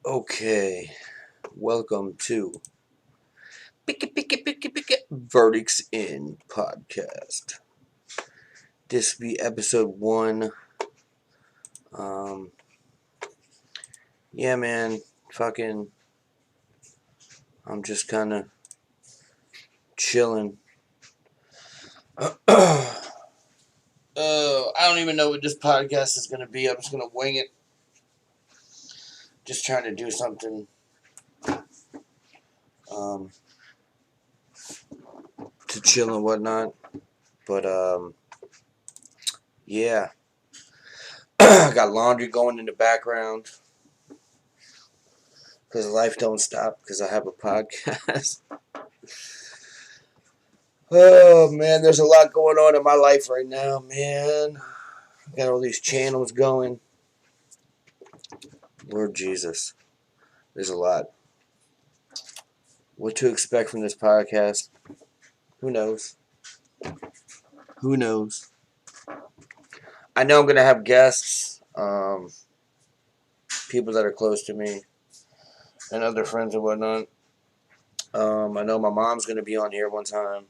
Okay, welcome to Verdicts in podcast. This will be episode 1. Um, yeah, man, fucking, I'm just kind of chilling. I don't even know what this podcast is gonna be. I'm just gonna wing it. Just trying to do something. Um, to chill and whatnot. But yeah. I got laundry going in the background because life don't stop because I have a podcast. Oh man, there's a lot going on in my life right now, man. I got all these channels going. Lord Jesus, there's a lot. What to expect from this podcast? Who knows? Who knows? I know I'm gonna have guests, people that are close to me, and other friends and whatnot. I know my mom's gonna be on here one time.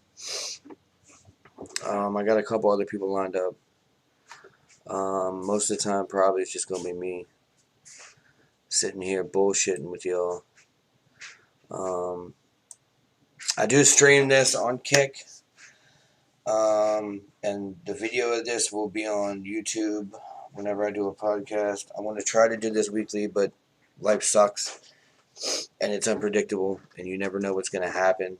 I got a couple other people lined up. Most of the time, probably it's just gonna be me sitting here bullshitting with y'all. I do stream this on Kick, and the video of this will be on YouTube whenever I do a podcast. I want to try to do this weekly, but life sucks, and it's unpredictable, and you never know what's going to happen.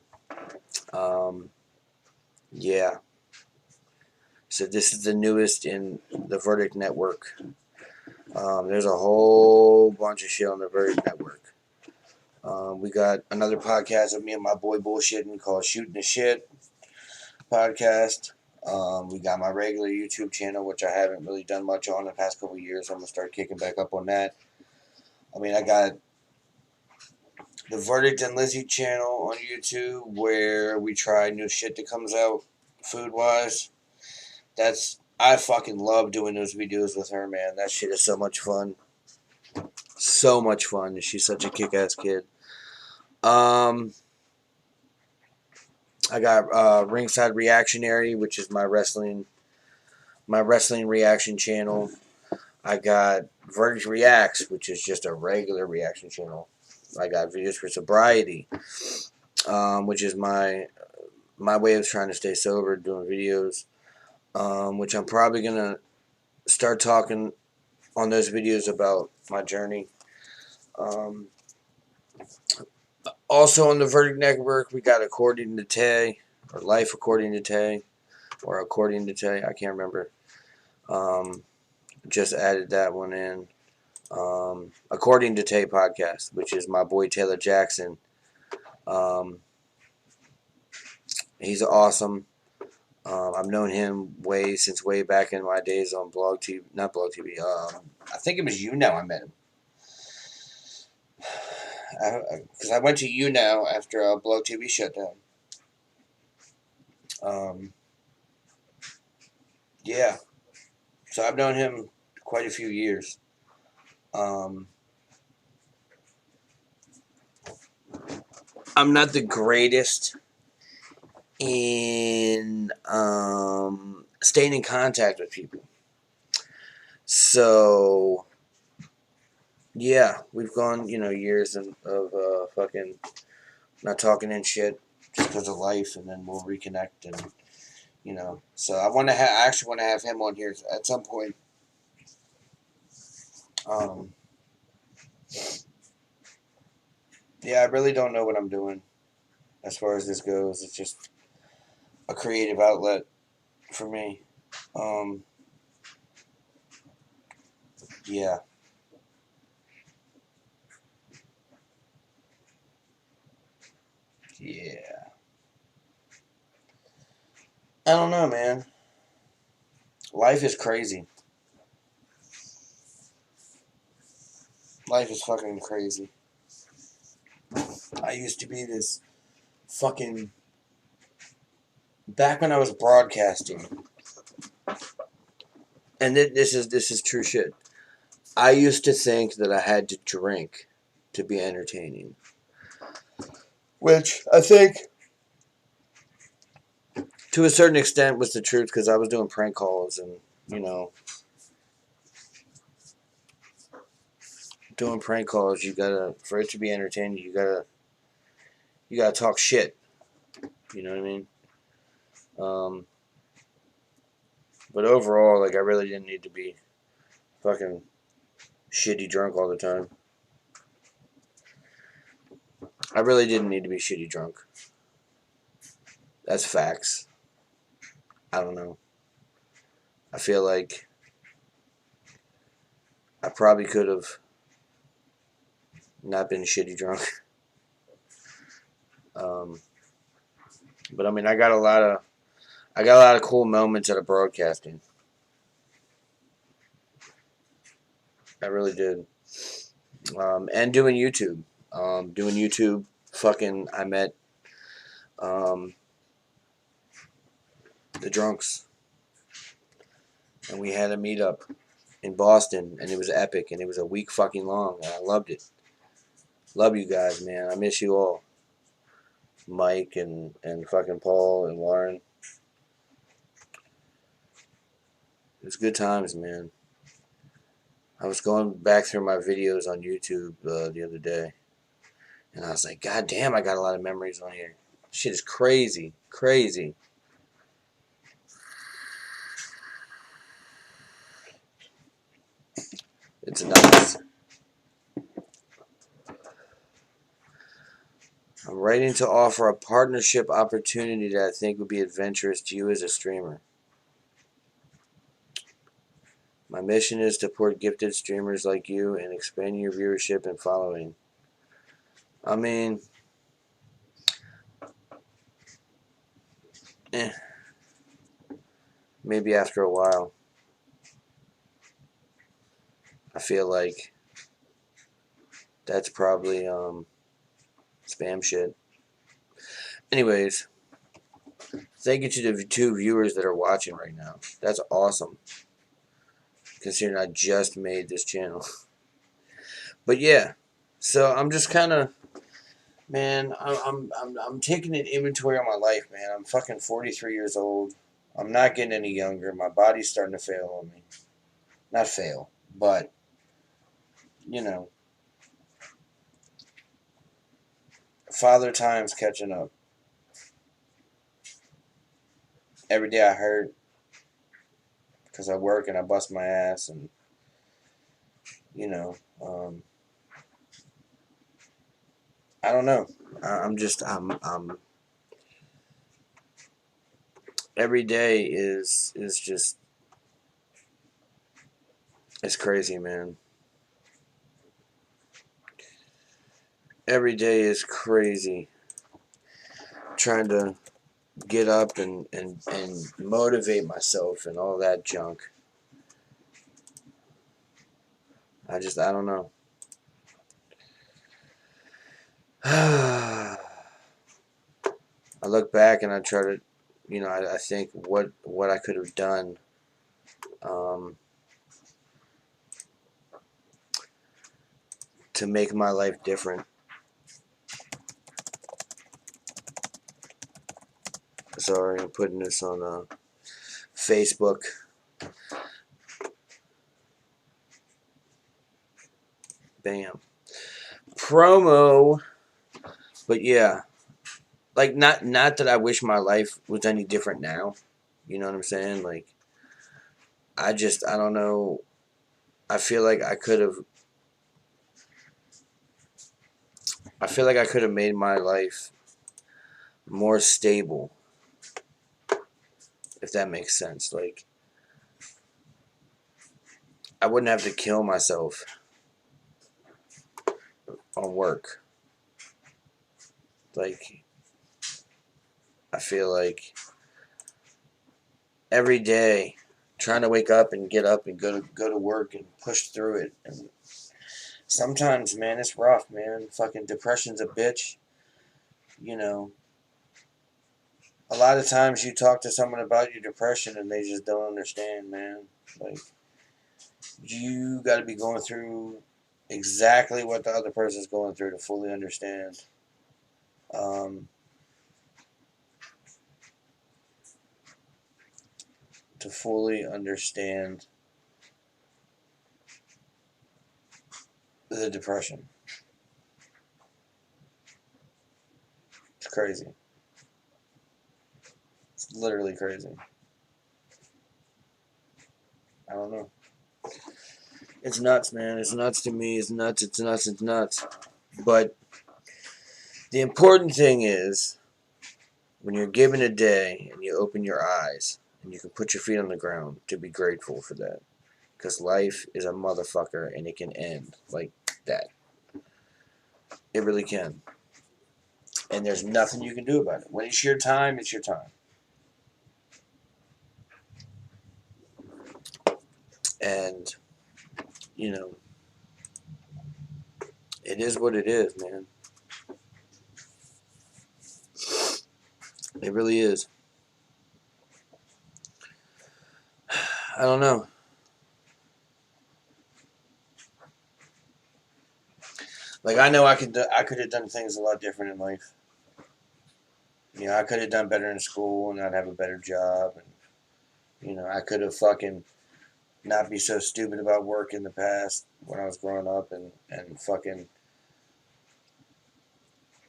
Yeah. So this is the newest in the Verdikt network. There's a whole bunch of shit on the Verdikt network. We got another podcast of me and my boy bullshitting called Shooting the Shit podcast. We got my regular YouTube channel, which I haven't really done much on the past couple of years. I'm going to start kicking back up on that. I mean, I got the Verdikt and Lizzie channel on YouTube where we try new shit that comes out food-wise. I fucking love doing those videos with her, man. That shit is so much fun. So much fun. She's such a kick-ass kid. I got Ringside Reactionary, which is my wrestling reaction channel. I got Verdikt Reacts, which is just a regular reaction channel. I got Videos for Sobriety, which is my way of trying to stay sober, doing videos, which I'm probably gonna start talking on those videos about my journey. Also on the Verdikt Network, we got According to Tay, or Life According to Tay, or According to Tay, I can't remember. Just added that one in. According to Tay podcast, which is my boy Taylor Jackson. He's awesome. I've known him since way back in my days on Blog TV, not Blog TV. I think it was YouNow I met him. Because I went to YouNow after Blog TV shut down. Yeah. So I've known him quite a few years. I'm not the greatest in staying in contact with people. So, yeah, we've gone, years of fucking not talking and shit just because of life, and then we'll reconnect, and, So I actually want to have him on here at some point. Yeah, I really don't know what I'm doing as far as this goes. It's just a creative outlet for me. Yeah. Yeah. I don't know, man. Life is crazy. Life is fucking crazy. I used to be this fucking... Back when I was broadcasting, and this is true shit, I used to think that I had to drink to be entertaining. Which I think, to a certain extent, was the truth, because I was doing prank calls and, you know, doing prank calls, you gotta, for it to be entertaining, you gotta talk shit. You know what I mean? But overall, like, I really didn't need to be fucking shitty drunk all the time. I really didn't need to be shitty drunk. That's facts. I don't know. I feel like I probably could have not been shitty drunk. But I mean, I got a lot of cool moments out of broadcasting. I really did. And doing YouTube. Fucking, I met the drunks, and we had a meetup in Boston, and it was epic, and it was a week fucking long, and I loved it. Love you guys, man. I miss you all. Mike and fucking Paul and Lauren. It was good times, man. I was going back through my videos on YouTube the other day, and I was like, God damn, I got a lot of memories on here. Shit is crazy. Crazy. It's nuts. I'm writing to offer a partnership opportunity that I think would be adventurous to you as a streamer. My mission is to support gifted streamers like you and expand your viewership and following. I mean, maybe after a while. I feel like that's probably spam shit. Anyways, thank you to the 2 viewers that are watching right now. That's awesome, considering I just made this channel. But yeah, so I'm just kind of, man, I'm taking an inventory on my life, man. I'm fucking 43 years old. I'm not getting any younger. My body's starting to fail on me. Not fail, but, you know, father time's catching up. Every day I hurt because I work and I bust my ass, and, you know, I don't know. I'm every day is just, it's crazy, man. Every day is crazy. Trying to get up and motivate myself and all that junk. I don't know. I look back and I try to, you know, I think what I could have done to make my life different. Sorry, I'm putting this on Facebook. Bam. Promo. But yeah, like, not that I wish my life was any different now. You know what I'm saying? Like, I don't know. I feel like I could have made my life more stable, if that makes sense. Like, I wouldn't have to kill myself on work. Like, I feel like every day trying to wake up and get up and go to work and push through it. And sometimes, man, it's rough, man. Fucking depression's a bitch. You know, a lot of times you talk to someone about your depression and they just don't understand, man. Like, you got to be going through exactly what the other person's going through to fully understand. Um, to fully understand the depression. It's crazy. It's literally crazy. I don't know. It's nuts, man. It's nuts to me. It's nuts. It's nuts. It's nuts. But the important thing is when you're given a day and you open your eyes and you can put your feet on the ground to be grateful for that. Because life is a motherfucker and it can end like that. It really can. And there's nothing you can do about it. When it's your time, it's your time. And, you know, it is what it is, man. It really is. I don't know. Like I know I could have done things a lot different in life. You know, I could have done better in school and I'd have a better job. And you know, I could have fucking not be so stupid about work in the past when I was growing up and fucking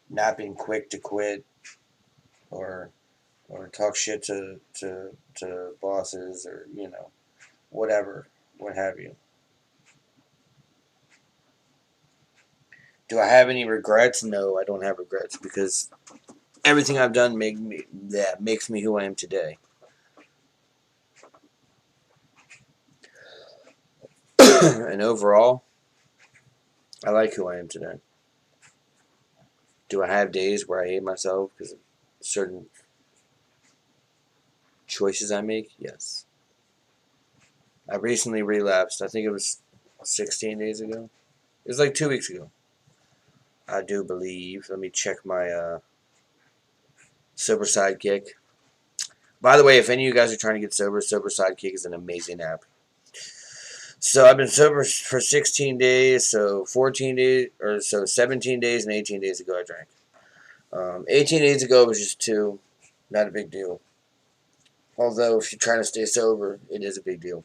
not being quick to quit or talk shit to bosses or you know whatever what have you. Do I have any regrets? No, I don't have regrets because everything I've done makes me who I am today. And overall, I like who I am today. Do I have days where I hate myself because of certain choices I make? Yes. I recently relapsed. I think it was 16 days ago. It was like 2 weeks ago. I do believe. Let me check my sober sidekick. By the way, if any of you guys are trying to get sober, Sober Sidekick is an amazing app. So I've been sober for 16 days, so 14 days, or so 17 days and 18 days ago I drank. 18 days ago was just two, not a big deal. Although if you're trying to stay sober, it is a big deal.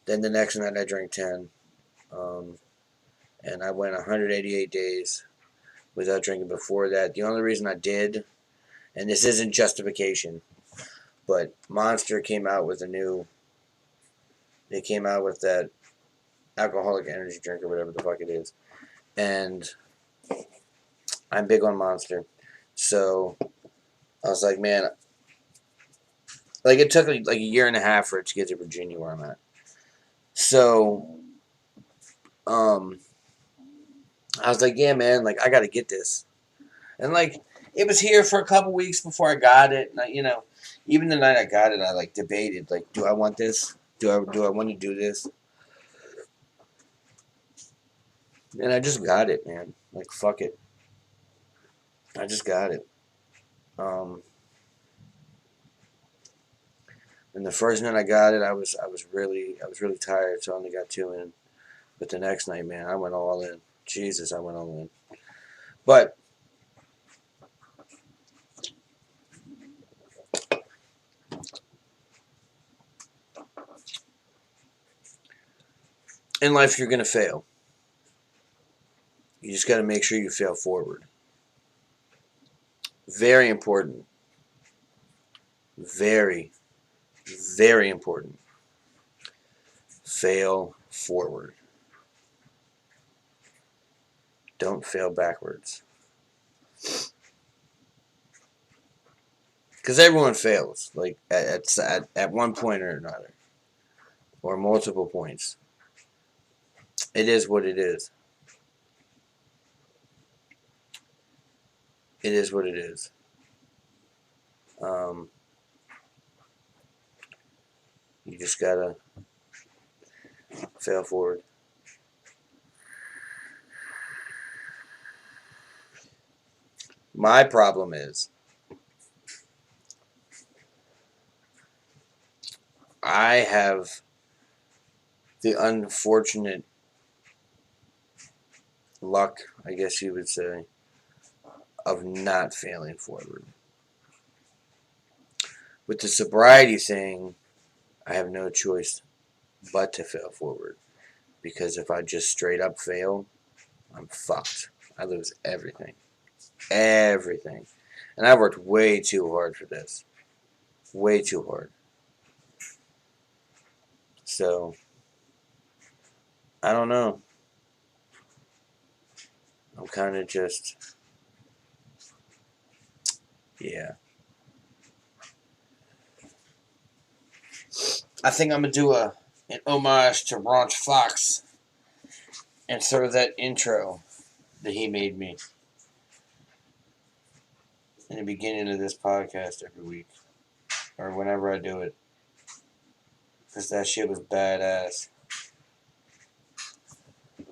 Then the next night I drank 10, um, and I went 188 days without drinking before that. The only reason I did, and this isn't justification, but Monster came out with a new. They came out with that alcoholic energy drink or whatever the fuck it is, and I'm big on Monster, so I was like, man, like it took like a year and a half for it to get to Virginia where I'm at. So, um, I was like, yeah, man, like I got to get this, and like it was here for a couple weeks before I got it. And you know, even the night I got it, I like debated, like, do I want this? Do I want to do this? And I just got it, man. Like fuck it, I just got it. Um, and the first night I got it, I was really tired, so I only got two in. But the next night, man, I went all in. Jesus, I went all in. But in life, you're gonna fail. You just got to make sure you fail forward. Very important. Very, very important. Fail forward. Don't fail backwards. Because everyone fails, like at one point or another, or multiple points. It is what it is. It is what it is. Um, you just gotta fail forward. My problem is I have the unfortunate luck, I guess you would say, of not failing forward. With the sobriety thing, I have no choice but to fail forward. Because if I just straight up fail, I'm fucked. I lose everything. Everything. And I worked way too hard for this. Way too hard. So, I don't know. I'm kind of just, yeah. I think I'm going to do an homage to Ronch Fox and throw that intro that he made me in the beginning of this podcast every week. Or whenever I do it. Because that shit was badass.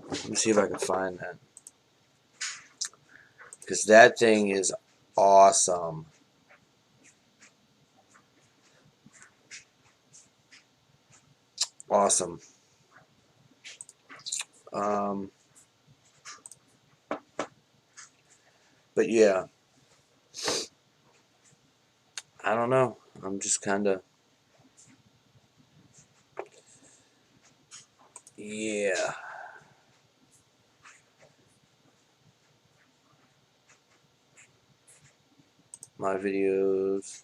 Let me see if I can find that. Because that thing is awesome. Awesome. But yeah. I don't know. I'm just kind of... Yeah. My videos.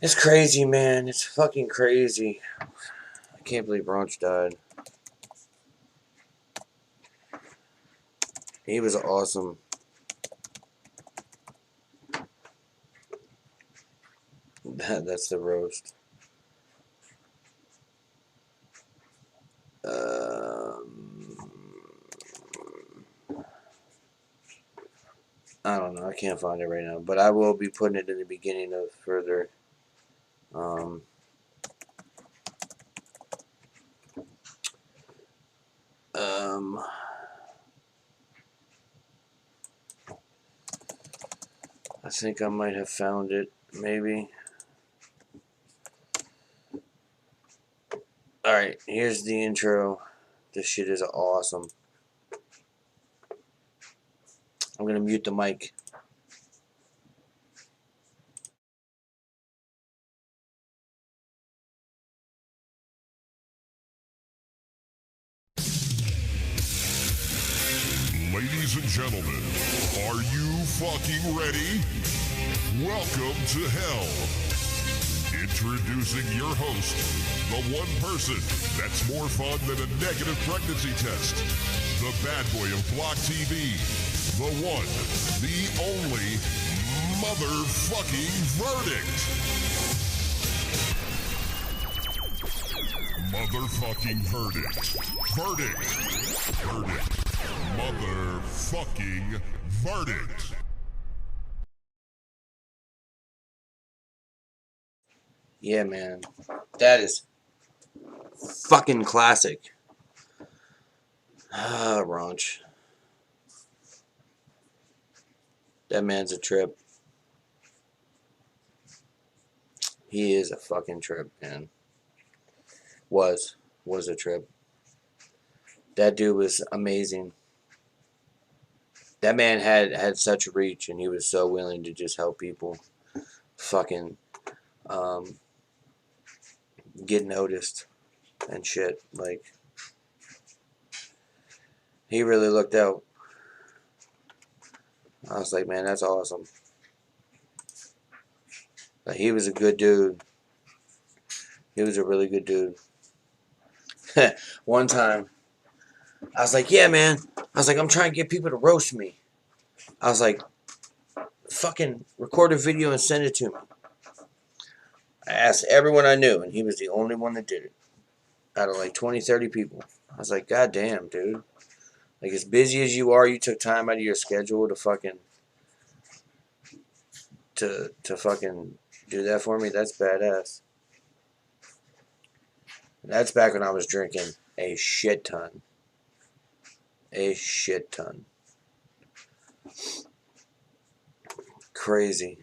It's crazy, man. It's fucking crazy. I can't believe Ronch died. He was awesome. That's the roast. I don't know. I can't find it right now. But I will be putting it in the beginning of further. I think I might have found it. Maybe. Alright. Here's the intro. This shit is awesome. I'm going to mute the mic. Ladies and gentlemen, are you fucking ready? Welcome to hell. Introducing your host, the one person that's more fun than a negative pregnancy test, the bad boy of Block TV, the one, the only motherfucking Verdikt. Motherfucking Verdikt. Verdikt. Verdikt. Motherfucking Verdikt. Yeah, man. That is fucking classic. Ah, Ronch. That man's a trip. He is a fucking trip, man. Was a trip. That dude was amazing. That man had such reach, and he was so willing to just help people fucking get noticed and shit. Like, he really looked out. I was like, man, that's awesome. Like, he was a good dude. He was a really good dude. One time, I was like, yeah, man. I was like, I'm trying to get people to roast me. I was like, fucking record a video and send it to me. I asked everyone I knew, and he was the only one that did it. Out of like 20, 30 people. I was like, God damn, dude. Like, as busy as you are, you took time out of your schedule to fucking to fucking do that for me. That's badass. That's back when I was drinking a shit ton. A shit ton. Crazy.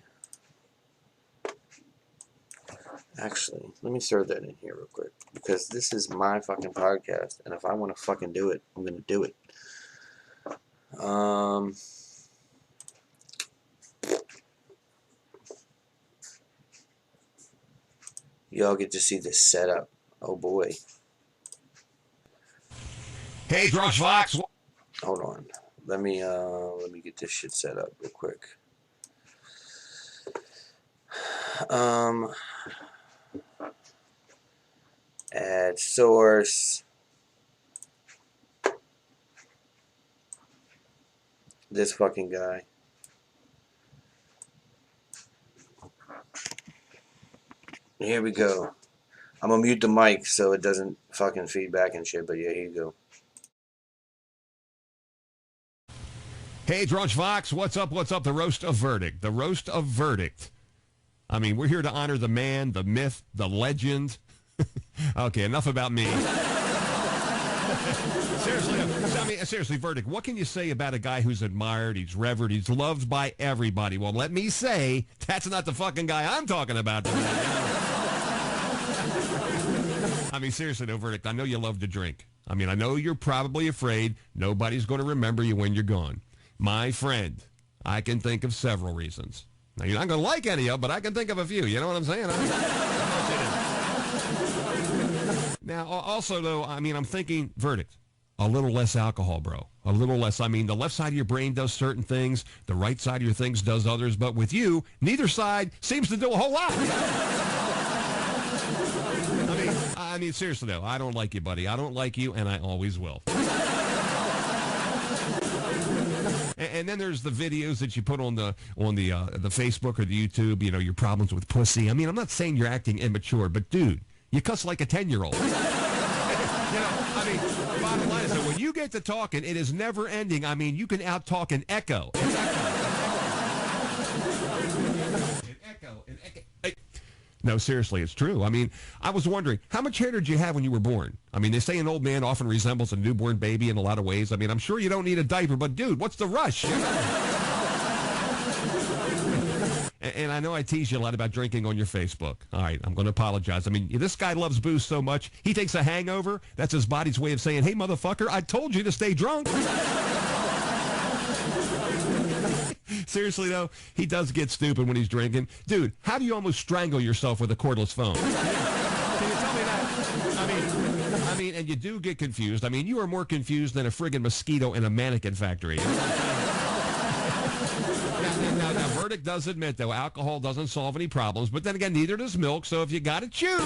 Actually, let me throw that in here real quick because this is my fucking podcast, and if I want to fucking do it, I'm gonna do it. Y'all get to see this setup. Oh boy. Hey, Drunk Fox. Hold on. Let me get this shit set up real quick. Add source. This fucking guy. Here we go. I'm gonna mute the mic so it doesn't fucking feedback and shit, but yeah, here you go. Hey, Drunk Fox. What's up? What's up? The roast of Verdikt. The roast of Verdikt. I mean, we're here to honor the man, the myth, the legend. Okay, enough about me. Seriously, Verdikt, what can you say about a guy who's admired, he's revered, he's loved by everybody? Well, let me say, that's not the fucking guy I'm talking about tonight. I mean, seriously, though, Verdikt, I know you love to drink. I mean, I know you're probably afraid nobody's going to remember you when you're gone. My friend, I can think of several reasons. Now, you're not going to like any of them, but I can think of a few. You know what I'm saying? Now, also, though, I mean, I'm thinking, Verdikt, a little less alcohol, bro. A little less. I mean, the left side of your brain does certain things. The right side of your things does others. But with you, neither side seems to do a whole lot. I mean, seriously, though, I don't like you, buddy. I don't like you, and I always will. And then there's the videos that you put on the Facebook or the YouTube, you know, your problems with pussy. I mean, I'm not saying you're acting immature, but dude, you cuss like a 10-year-old. You know, I mean, bottom line is that when you get to talking, it is never ending. I mean, you can out-talk an echo. An echo. No, seriously, it's true. I mean, I was wondering, how much hair did you have when you were born? I mean, they say an old man often resembles a newborn baby in a lot of ways. I mean, I'm sure you don't need a diaper, but dude, what's the rush? You know? And I know I tease you a lot about drinking on your Facebook. All right, I'm going to apologize. I mean, this guy loves booze so much, he takes a hangover. That's his body's way of saying, hey, motherfucker, I told you to stay drunk. Seriously, though, he does get stupid when he's drinking. Dude, how do you almost strangle yourself with a cordless phone? Can you tell me that? I mean, and you do get confused. I mean, you are more confused than a friggin' mosquito in a mannequin factory. Now, Verdikt does admit, though, alcohol doesn't solve any problems, but then again, neither does milk, so if you got to choose.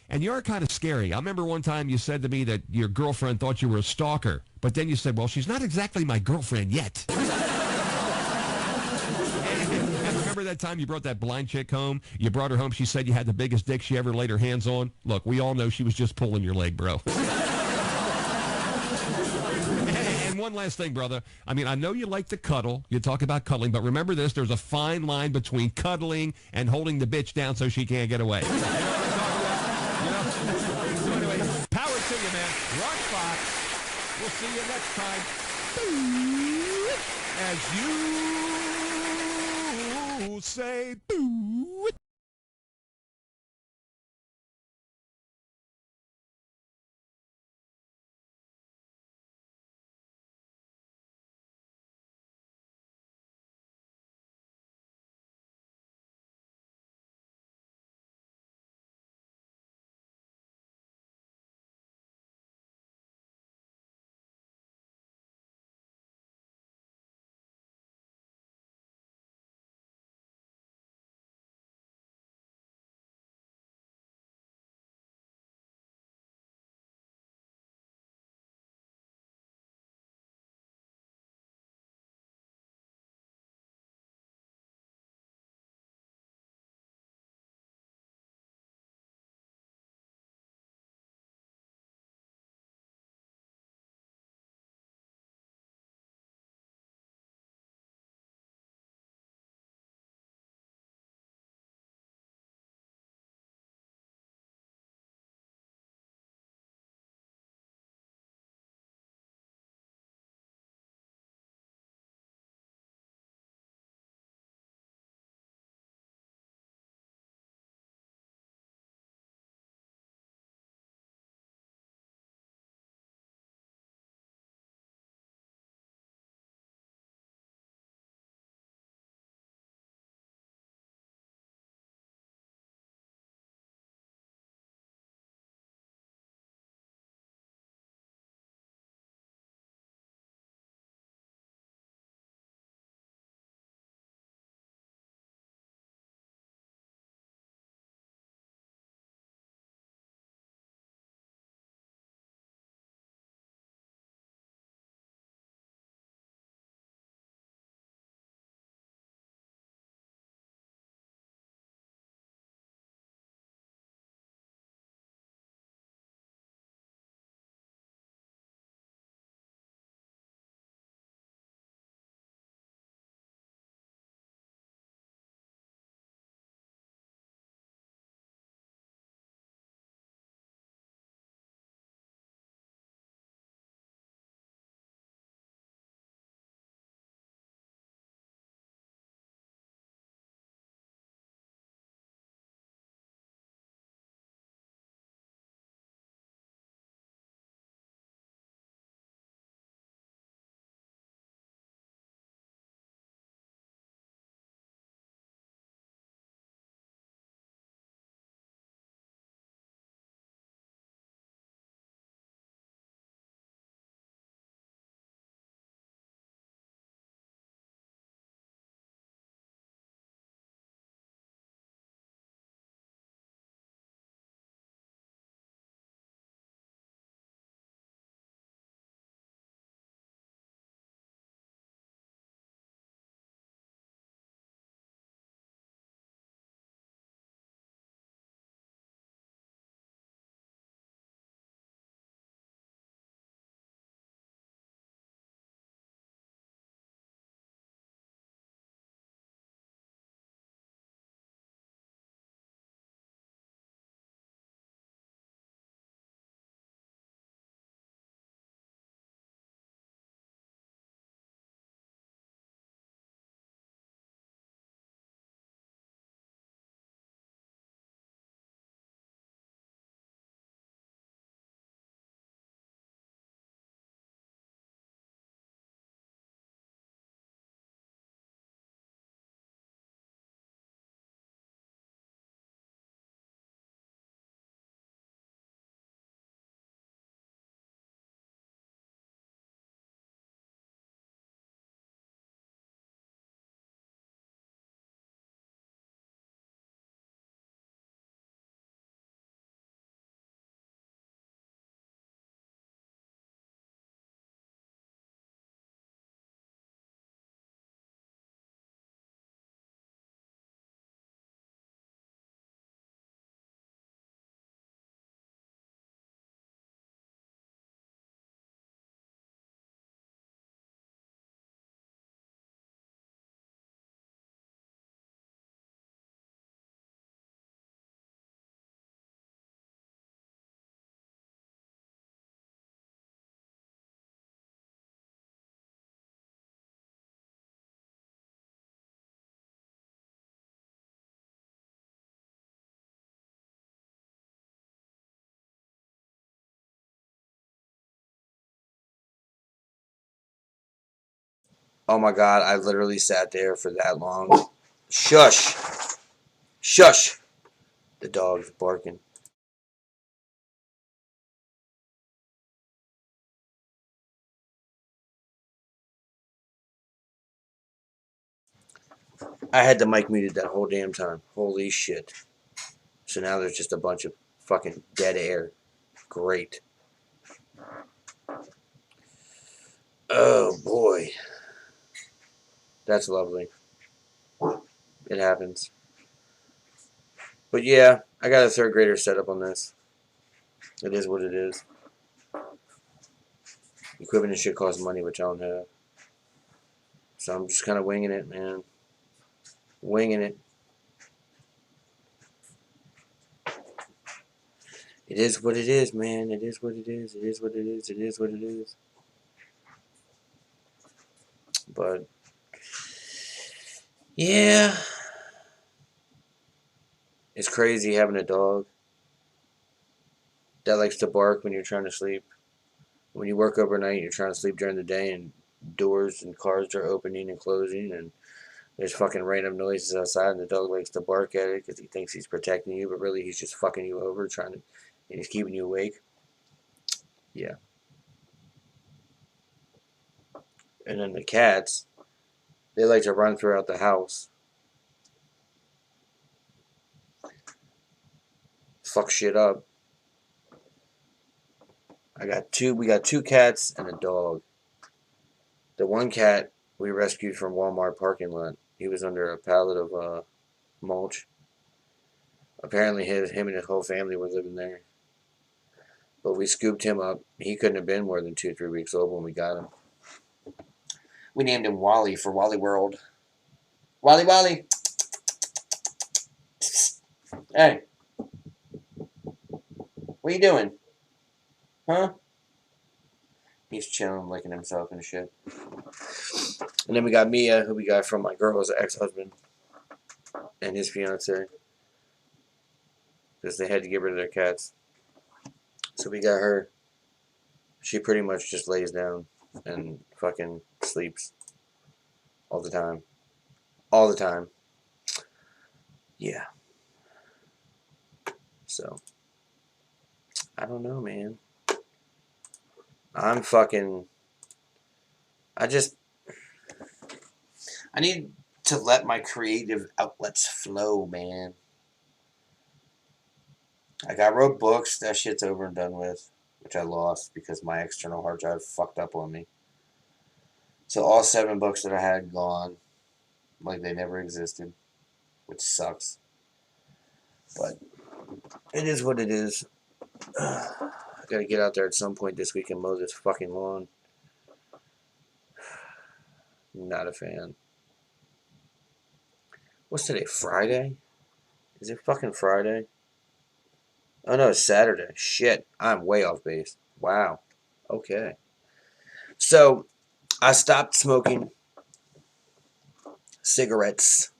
And you are kind of scary. I remember one time you said to me that your girlfriend thought you were a stalker, but then you said, well, she's not exactly my girlfriend yet. And remember that time you brought that blind chick home? You brought her home, she said you had the biggest dick she ever laid her hands on? Look, we all know she was just pulling your leg, bro. And one last thing, brother. I mean, I know you like to cuddle. You talk about cuddling, but remember this, there's a fine line between cuddling and holding the bitch down so she can't get away. You know what I'm talking about? You know? So anyway, power to you, man. Rock Fox. We'll see you next time. As you say, boo. Oh my god, I literally sat there for that long. Shush! Shush! The dog's barking. I had the mic muted that whole damn time. Holy shit. So now there's just a bunch of fucking dead air. Great. Oh boy. That's lovely. It happens. But yeah, I got a third grader set up on this. It is what it is. Equipment and shit costs money, which I don't have. So I'm just kind of winging it, man. Winging it. It is what it is, man. It is what it is. It is what it is. It is what it is. But yeah, it's crazy having a dog that likes to bark when you're trying to sleep. When you work overnight, you're trying to sleep during the day, and doors and cars are opening and closing, and there's fucking random noises outside, and the dog likes to bark at it because he thinks he's protecting you, but really he's just fucking you over, and he's keeping you awake. Yeah. And then the cats, they like to run throughout the house, fuck shit up. We got two cats and a dog. The one cat we rescued from Walmart parking lot. He was under a pallet of mulch. Apparently him and his whole family were living there. But we scooped him up. He couldn't have been more than 2-3 weeks old when we got him. We named him Wally for Wally World. Wally Wally! Hey. What you doing? Huh? He's chilling, licking himself and shit. And then we got Mia, who we got from my girl's ex-husband and his fiance. Because they had to get rid of their cats. So we got her. She pretty much just lays down and fucking sleeps. All the time. All the time. Yeah. So. I don't know, man. I'm fucking... I need to let my creative outlets flow, man. Like, I wrote books. That shit's over and done with. Which I lost because my external hard drive fucked up on me. So all 7 books that I had gone. Like they never existed. Which sucks. But it is what it is. I gotta get out there at some point this week and mow this fucking lawn. Not a fan. What's today? Friday? Is it fucking Friday? Oh no, it's Saturday. Shit, I'm way off base. Wow. Okay. So, I stopped smoking cigarettes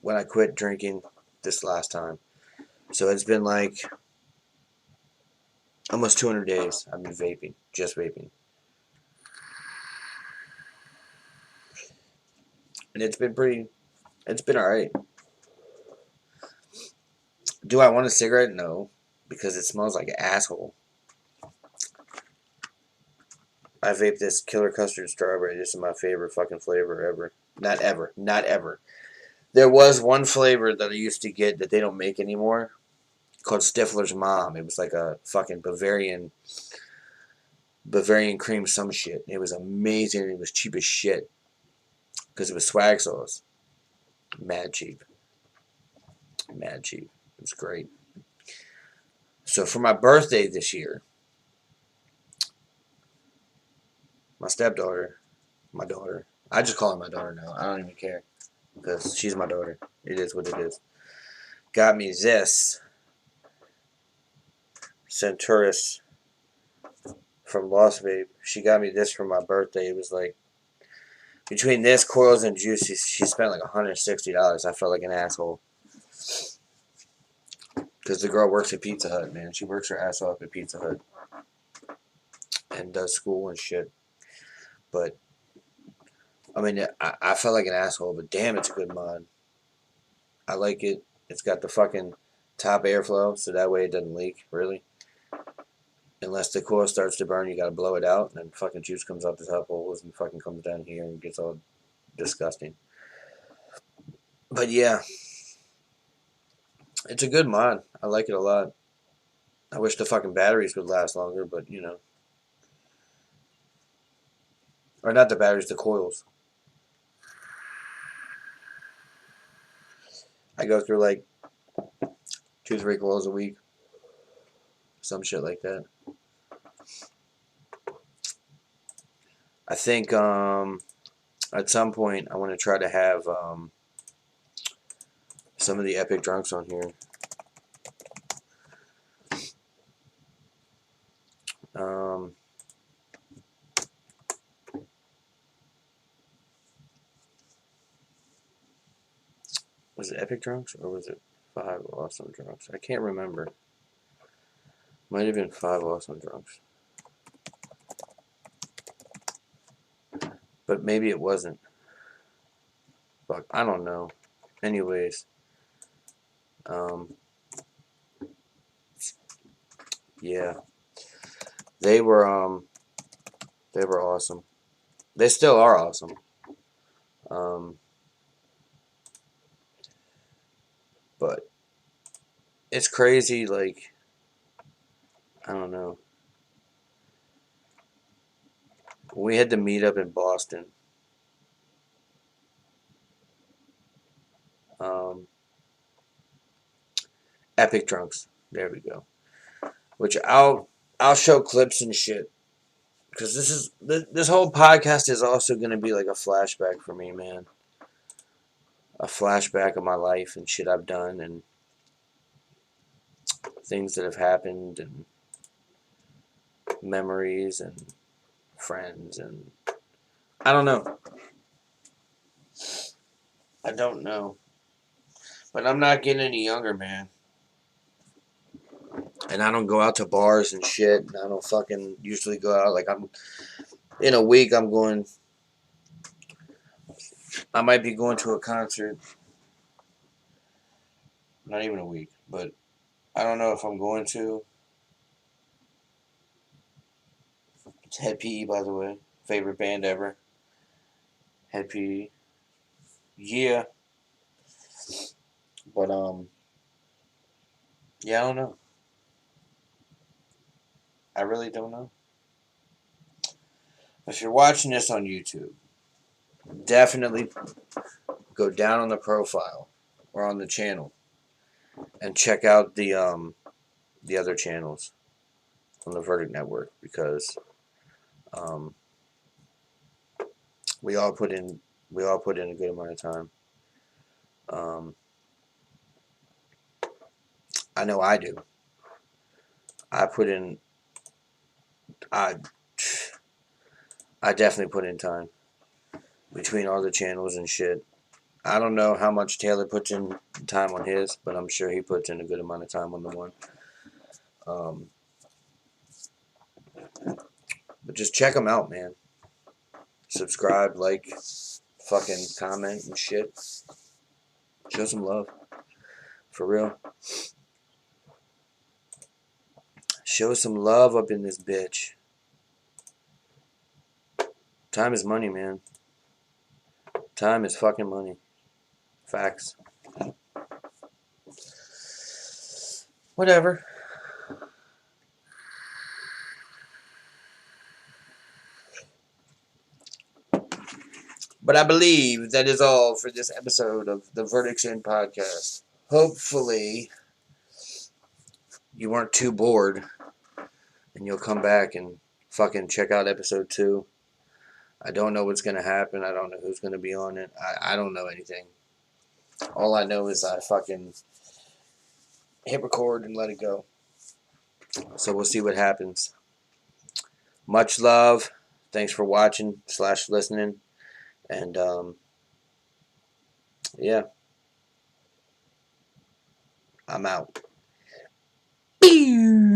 when I quit drinking this last time. So it's been like almost 200 days I've been vaping. Just vaping. And it's been alright. Do I want a cigarette? No. Because it smells like an asshole. I vape this Killer Custard Strawberry. This is my favorite fucking flavor ever. Not ever. Not ever. There was one flavor that I used to get that they don't make anymore called Stifler's Mom. It was like a fucking Bavarian cream some shit. It was amazing. It was cheap as shit because it was swag sauce. Mad cheap. Mad cheap. It was great. So for my birthday this year, my stepdaughter, my daughter, I just call her my daughter now. I don't even care because she's my daughter. It is what it is. Got me this Centauris from Lost Vape. She got me this for my birthday. It was like, between this, coils, and juice, she spent like $160. I felt like an asshole. Because the girl works at Pizza Hut, man. She works her ass off at Pizza Hut. And does school and shit. But I mean, I felt like an asshole, but damn, it's a good mod. I like it. It's got the fucking top airflow, so that way it doesn't leak, really. Unless the coil starts to burn, you gotta blow it out, and then fucking juice comes out the top holes and fucking comes down here and gets all disgusting. But yeah, it's a good mod. I like it a lot. I wish the fucking batteries would last longer, but you know. Or not the batteries, the coils. I go through like 2-3 coils a week. Some shit like that. I think at some point I want to try to have some of the epic drunks on here. Was it epic drunks or was it 5 awesome drunks? I can't remember. Might have been 5 awesome drunks. But maybe it wasn't. Fuck, I don't know. Anyways, yeah, they were awesome. They still are awesome. But it's crazy. Like, I don't know. We had to meet up in Boston. Epic drunks. There we go. Which I'll show clips and shit. Because this whole podcast is also going to be like a flashback for me, man. A flashback of my life and shit I've done and things that have happened and memories and friends and I don't know. I don't know. But I'm not getting any younger, man. And I don't go out to bars and shit. And I don't fucking usually go out. Like, I'm in a week, I might be going to a concert. Not even a week, but I don't know if I'm going to. It's Head PE, by the way. Favorite band ever. Head PE. Yeah. But, yeah, I don't know. I really don't know. If you're watching this on YouTube, definitely go down on the profile or on the channel and check out the other channels on the Verdikt network because we all put in a good amount of time. I know I do. I put in I definitely put in time between all the channels and shit. I don't know how much Taylor puts in time on his, but I'm sure he puts in a good amount of time on the one. But just check them out, man. Subscribe, like, fucking comment and shit. Show some love. For real. Show some love up in this bitch. Time is money, man. Time is fucking money. Facts. Whatever. But I believe that is all for this episode of the Verdicts In podcast. Hopefully, you weren't too bored and you'll come back and fucking check out episode 2. I don't know what's going to happen. I don't know who's going to be on it. I don't know anything. All I know is I fucking hit record and let it go. So we'll see what happens. Much love. Thanks for watching / listening. And, yeah. I'm out. Pew!